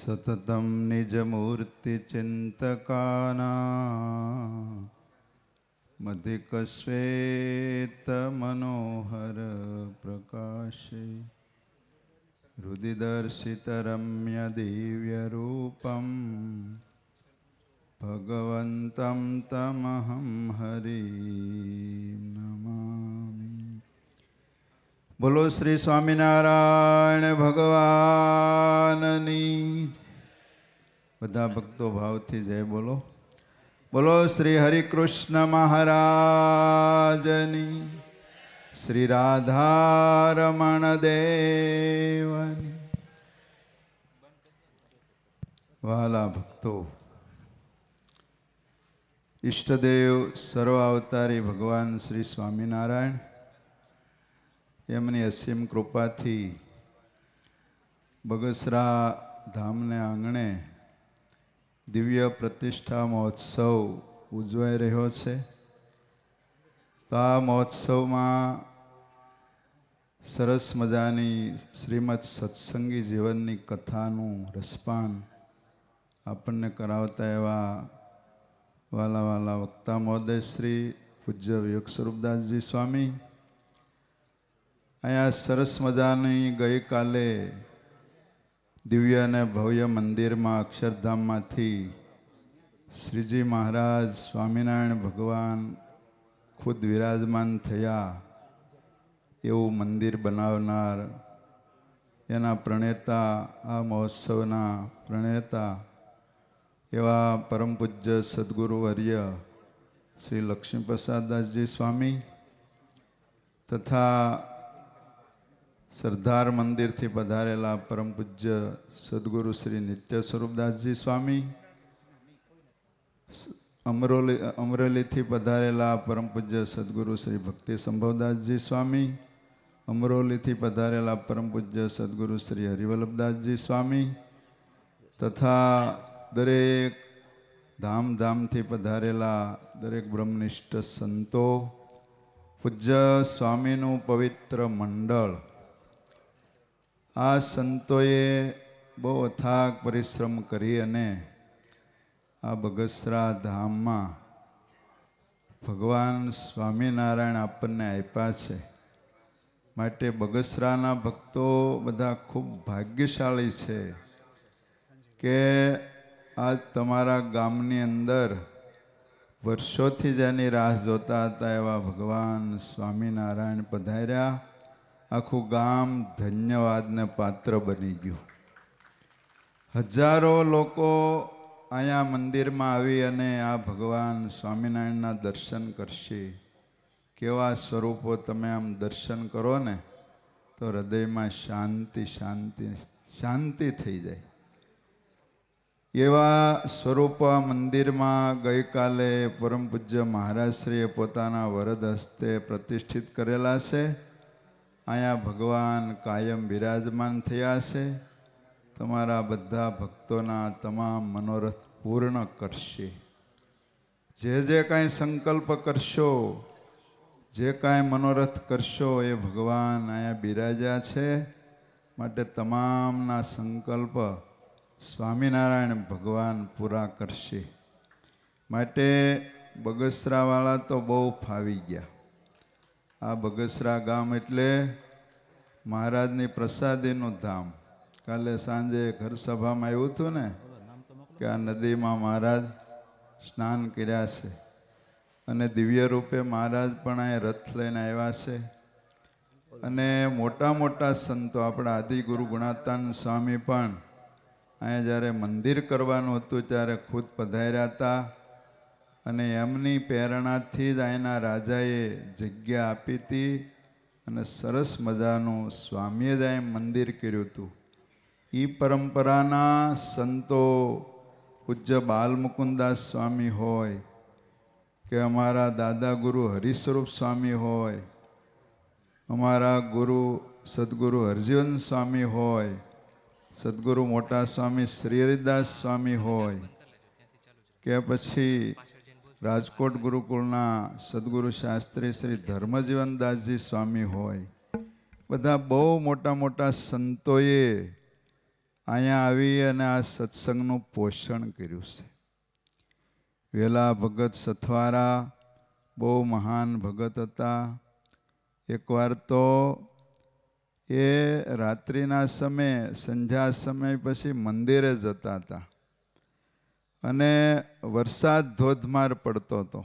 સતતમ નિજમૂર્તિચિંતકાના મધિકશ્વેત મનોહર પ્રકાશે હૃદિદર્શિતરમ્ય દિવ્યરૂપમ ભગવન્તં તમહં હરિં નમામિ. બોલો શ્રી સ્વામિનારાયણ ભગવાનની. બધા ભક્તો ભાવથી જય બોલો. બોલો શ્રી હરિકૃષ્ણ મહારાજની, શ્રી રાધારમણ દેવની. વાલા ભક્તો, ઈષ્ટદેવ સર્વાવતારી ભગવાન શ્રી સ્વામિનારાયણ એમની અસીમ કૃપાથી બગસરા ધામને આંગણે દિવ્ય પ્રતિષ્ઠા મહોત્સવ ઉજવાઈ રહ્યો છે. તો આ મહોત્સવમાં સરસ મજાની શ્રીમદ સત્સંગી જીવનની કથાનું રસપાન આપણને કરાવતા એવા વાલા વાલા વક્તા મહોદય શ્રી પૂજ્ય વિવેક સ્વરૂપદાસજી સ્વામી અહીંયા સરસ મજાની ગઈકાલે દિવ્ય અને ભવ્ય મંદિરમાં અક્ષરધામમાંથી શ્રીજી મહારાજ સ્વામિનારાયણ ભગવાન ખુદ વિરાજમાન થયા એવું મંદિર બનાવનાર, એના પ્રણેતા, આ મહોત્સવના પ્રણેતા એવા પરમ પૂજ્ય સદગુરુવર્ય શ્રી લક્ષ્મીપ્રસાદદાસજી સ્વામી તથા સરદાર મંદિરથી પધારેલા પરમ પૂજ્ય સદગુરુ શ્રી નિત્ય સ્વરૂપદાસજી સ્વામી, અમરોલીથી પધારેલા પરમ પૂજ્ય સદગુરુ શ્રી ભક્તિ સંભવદાસજી સ્વામી, અમરોલીથી પધારેલા પરમ પૂજ્ય સદગુરુ શ્રી હરિવલ્લભદાસજી સ્વામી તથા દરેક ધામધામથી પધારેલા દરેક બ્રહ્મનિષ્ઠ સંતો, પૂજ્ય સ્વામીનું પવિત્ર મંડળ. આ સંતોએ બહુ અથાગ પરિશ્રમ કરી અને આ બગસરા ધામમાં ભગવાન સ્વામિનારાયણ આપણને આપ્યા છે. માટે બગસરાના ભક્તો બધા ખૂબ ભાગ્યશાળી છે કે આજ તમારા ગામની અંદર વર્ષોથી જેની રાહ જોતા હતા એવા ભગવાન સ્વામિનારાયણ પધાર્યા. આખું ગામ ધન્યવાદને પાત્ર બની ગયું. હજારો લોકો અહીંયા મંદિરમાં આવી અને આ ભગવાન સ્વામિનારાયણના દર્શન કરશે. કેવા સ્વરૂપો તમે આમ દર્શન કરો ને તો હૃદયમાં શાંતિ શાંતિ શાંતિ થઈ જાય. એવા સ્વરૂપ આ મંદિરમાં ગઈકાલે પરમ પૂજ્ય મહારાજશ્રીએ પોતાના વરદ હસ્તે પ્રતિષ્ઠિત કરેલા છે. અહીંયા ભગવાન કાયમ બિરાજમાન થયા છે. તમારા બધા ભક્તોના તમામ મનોરથ પૂર્ણ કરશે. જે કાંઈ સંકલ્પ કરશો, જે કાંઈ મનોરથ કરશો એ ભગવાન અહીંયા બિરાજ્યા છે. માટે તમામના સંકલ્પ સ્વામિનારાયણ ભગવાન પૂરા કરશે. માટે બગસરાવાળા તો બહુ ફાવી ગયા. આ બગસરા ગામ એટલે મહારાજની પ્રસાદીનું ધામ. કાલે સાંજે ઘર સભામાં આવ્યું હતું ને કે આ નદીમાં મહારાજ સ્નાન કર્યા છે અને દિવ્ય રૂપે મહારાજ પણ અહીં રથ લઈને આવ્યા છે. અને મોટા મોટા સંતો આપણા આદિગુરુ ગુણાતાન સ્વામી પણ અહીંયા જ્યારે મંદિર કરવાનું હતું ત્યારે ખુદ પધાર્યા હતા. અને એમની પ્રેરણાથી જ અહીંના રાજાએ જગ્યા આપી હતી અને સરસ મજાનું સ્વામીએ જ અહીં મંદિર કર્યું હતું. એ પરંપરાના સંતો પૂજ્ય બાલમુકુદાસ સ્વામી હોય કે અમારા દાદા ગુરુ હરિસ્વરૂપ સ્વામી હોય, અમારા ગુરુ સદગુરુ હરજીવન સ્વામી હોય, સદગુરુ મોટા સ્વામી શ્રી હરિદાસ સ્વામી હોય કે પછી રાજકોટ ગુરુકુળના સદગુરુ શાસ્ત્રી શ્રી ધર્મજીવનદાસજી સ્વામી હોય, બધા બહુ મોટા મોટા સંતોએ અહીંયા આવી અને આ સત્સંગનું પોષણ કર્યું છે. વેલા ભગત સથવારા બહુ મહાન ભગત હતા. એકવાર તો એ રાત્રિના સમયે સંધ્યા સમય પછી મંદિરે જતા હતા અને વરસાદ ધોધમાર પડતો હતો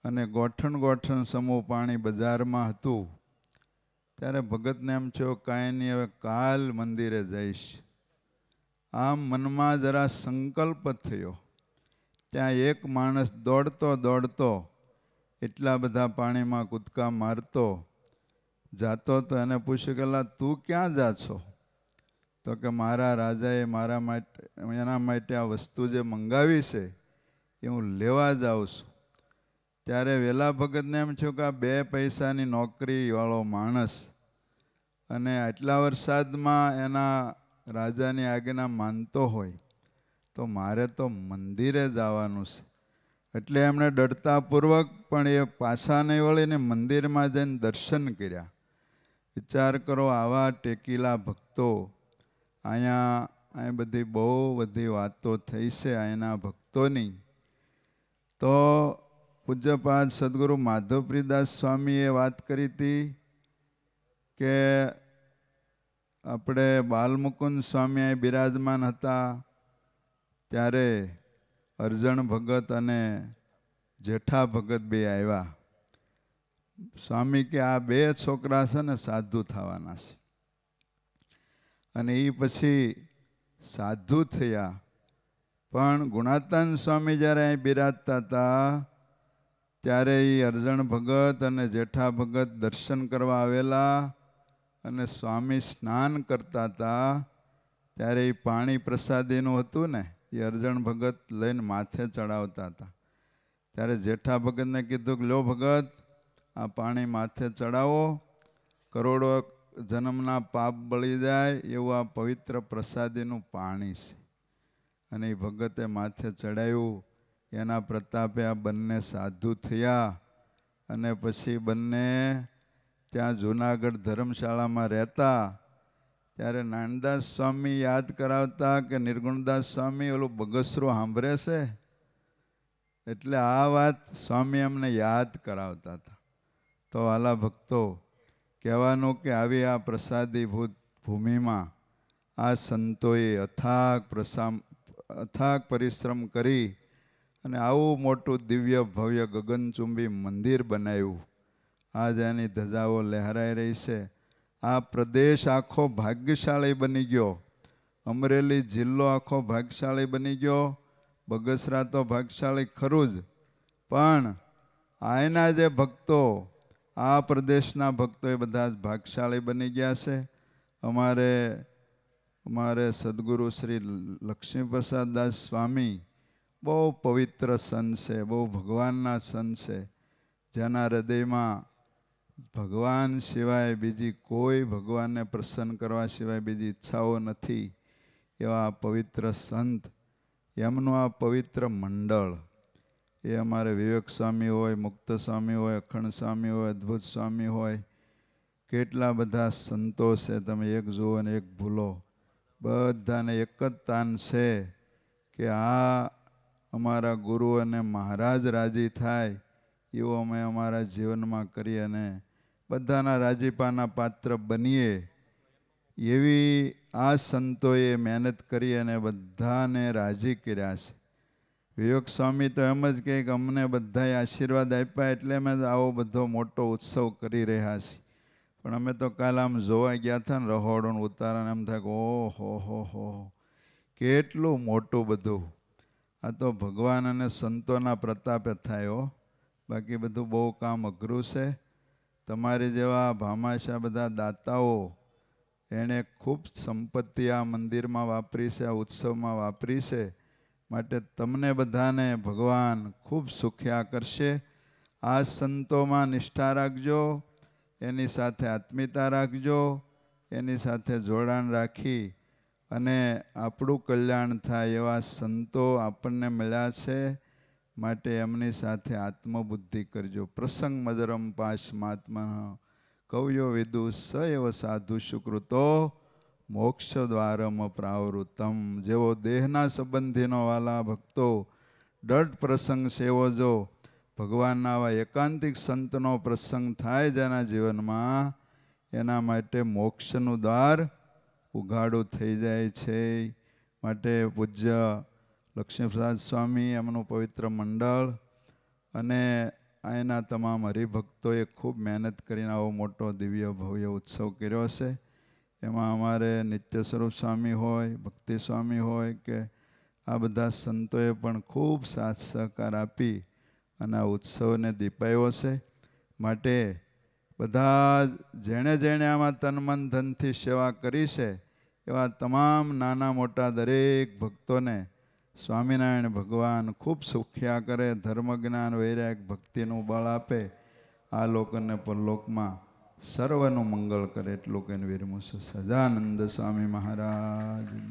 અને ગોઠણ ગોઠણ સમૂહ પાણી બજારમાં હતું. ત્યારે ભગતને એમ થયો કાંઈ નહીં, હવે કાલ મંદિરે જઈશ. આમ મનમાં જરા સંકલ્પ થયો. ત્યાં એક માણસ દોડતો દોડતો એટલા બધા પાણીમાં કૂદકા મારતો જાતો તો એને પૂછ્યું કે લા તું ક્યાં જા છો? તો કે મારા રાજાએ મારા માટે એના માટે આ વસ્તુ જે મંગાવી છે એ હું લેવા જાઉં છું. ત્યારે વેલા ભગતને એમ થયું કે આ 2 પૈસાની નોકરીવાળો માણસ અને આટલા વરસાદમાં એના રાજાની આજ્ઞા માનતો હોય તો મારે તો મંદિરે જવાનું છે. એટલે એમણે ડરતાપૂર્વક પણ એ પાછા નહીં વળીને મંદિરમાં જઈને દર્શન કર્યા. વિચાર કરો, આવા ટેકીલા ભક્તો અહીંયા બધી બહુ બધી વાતો થઈ છે અહીંના ભક્તોની. તો પૂજ્યપાદ સદગુરુ માધવપ્રિયદાસ સ્વામીએ વાત કરી હતી કે આપણે બાલમુકુંદ સ્વામી અહીં બિરાજમાન હતા ત્યારે અરજણ ભગત અને જેઠા ભગત 2 આવ્યા. સ્વામી કે આ 2 છોકરા છે ને સાધુ થવાના છે. અને એ પછી સાધુ થયા. પણ ગુણાતાન સ્વામી જ્યારે અહીં બિરાજતા હતા ત્યારે એ અરજણ ભગત અને જેઠા ભગત દર્શન કરવા આવેલા અને સ્વામી સ્નાન કરતા હતા. ત્યારે એ પાણી પ્રસાદીનું હતું ને એ અરજણ ભગત લઈને માથે ચડાવતા હતા. ત્યારે જેઠા ભગતને કીધું કે લો ભગત, આ પાણી માથે ચડાવો, કરોડો જન્મના પાપ બળી જાય એવું આ પવિત્ર પ્રસાદીનું પાણી છે. અને એ ભગતે માથે ચડાવ્યું. એના પ્રતાપે આ બંને સાધુ થયા. અને પછી બંને ત્યાં જૂનાગઢ ધર્મશાળામાં રહેતા. ત્યારે નાનદાસ સ્વામી યાદ કરાવતા કે નિર્ગુણદાસ સ્વામી ઓલું બગસરું સાંભળે છે, એટલે આ વાત સ્વામી અમને યાદ કરાવતા હતા. તો વાલા ભક્તો, કહેવાનું કે આવી આ પ્રસાદીભૂત ભૂમિમાં આ સંતોએ અથાગ પરિશ્રમ કરી અને આવું મોટું દિવ્ય ભવ્ય ગગનચુંબી મંદિર બનાવ્યું. આજ એની ધજાઓ લહેરાઈ રહી છે. આ પ્રદેશ આખો ભાગ્યશાળી બની ગયો. અમરેલી જિલ્લો આખો ભાગ્યશાળી બની ગયો. બગસરા તો ભાગ્યશાળી ખરું જ, પણ આયના જે ભક્તો, આ પ્રદેશના ભક્તો એ બધા જ ભાગ્યશાળી બની ગયા છે. અમારે સદગુરુ શ્રી લક્ષ્મીપ્રસાદ દાસ સ્વામી બહુ પવિત્ર સંત છે, બહુ ભગવાનના સંત છે, જેના હૃદયમાં ભગવાન સિવાય બીજી કોઈ ભગવાનને પ્રસન્ન કરવા સિવાય બીજી ઈચ્છાઓ નથી. એવા પવિત્ર સંત, એમનું આ પવિત્ર મંડળ, એ અમારે વિવેક સ્વામી હોય, મુક્ત સ્વામી હોય, અખંડ સ્વામી હોય, અદ્ભુત સ્વામી હોય, કેટલા બધા સંતો છે. તમે એક જુઓ ને એક ભૂલો. બધાને એક જ તાન છે કે આ અમારા ગુરુ અને મહારાજ રાજી થાય એવું અમે અમારા જીવનમાં કરી અને બધાના રાજીપાના પાત્ર બનીએ એવી આ સંતોએ મહેનત કરી અને બધાને રાજી કર્યા છે. વિવેક સ્વામી તો એમ જ કહે કે અમને બધાએ આશીર્વાદ આપ્યા એટલે અમે આવો બધો મોટો ઉત્સવ કરી રહ્યા છીએ. પણ અમે તો કાલે આમ જોવા ગયા હતા ને રહોડું ઉતારાને એમ થાય કે ઓહો કેટલું મોટું બધું. આ તો ભગવાન અને સંતોના પ્રતાપે થાય. બાકી બધું બહુ કામ અઘરું છે. તમારી જેવા ભામાશા બધા દાતાઓ એણે ખૂબ સંપત્તિ આ મંદિરમાં વાપરી છે, આ ઉત્સવમાં વાપરી છે. માટે તમને બધાને ભગવાન ખૂબ સુખ્યા કરશે. આ સંતોમાં નિષ્ઠા રાખજો, એની સાથે આત્મીયતા રાખજો, એની સાથે જોડાણ રાખી અને આપણું કલ્યાણ થાય એવા સંતો આપણને મળ્યા છે. માટે એમની સાથે આત્મબુદ્ધિ કરજો. પ્રસંગ મજરમ પાશમાત્મા કવ્યો વિદુ સ એવ સાધુ સુકૃતો મોક્ષ દ્વારમ પ્રાવૃતમ. જેવો દેહના સંબંધીનો વાલા ભક્તો દઢ પ્રસંગ સેવો જો ભગવાનના આવા એકાંતિક સંતનો પ્રસંગ થાય જેના જીવનમાં, એના માટે મોક્ષનું દ્વાર ઉઘાડું થઈ જાય છે. માટે પૂજ્ય લક્ષ્મીપ્રસાદ સ્વામી, એમનું પવિત્ર મંડળ અને અહીંના તમામ હરિભક્તોએ ખૂબ મહેનત કરીને આવો મોટો દિવ્ય ભવ્ય ઉત્સવ કર્યો છે. એમાં અમારે નિત્ય સ્વરૂપ સ્વામી હોય, ભક્તિ સ્વામી હોય કે આ બધા સંતોએ પણ ખૂબ સાથ સહકાર આપી અને આ ઉત્સવને દીપાવ્યો છે. માટે બધા જેણે જેણે આમાં તન મન ધનથી સેવા કરી છે એવા તમામ નાના મોટા દરેક ભક્તોને સ્વામિનારાયણ ભગવાન ખૂબ સુખ્યા કરે, ધર્મ જ્ઞાન વૈરાગ ભક્તિનું બળ આપે, આ લોક અને પરલોકમાં સર્વનું મંગળ કરે એટલું કહીને વિરમું છું. સજાનંદ સ્વામી મહારાજ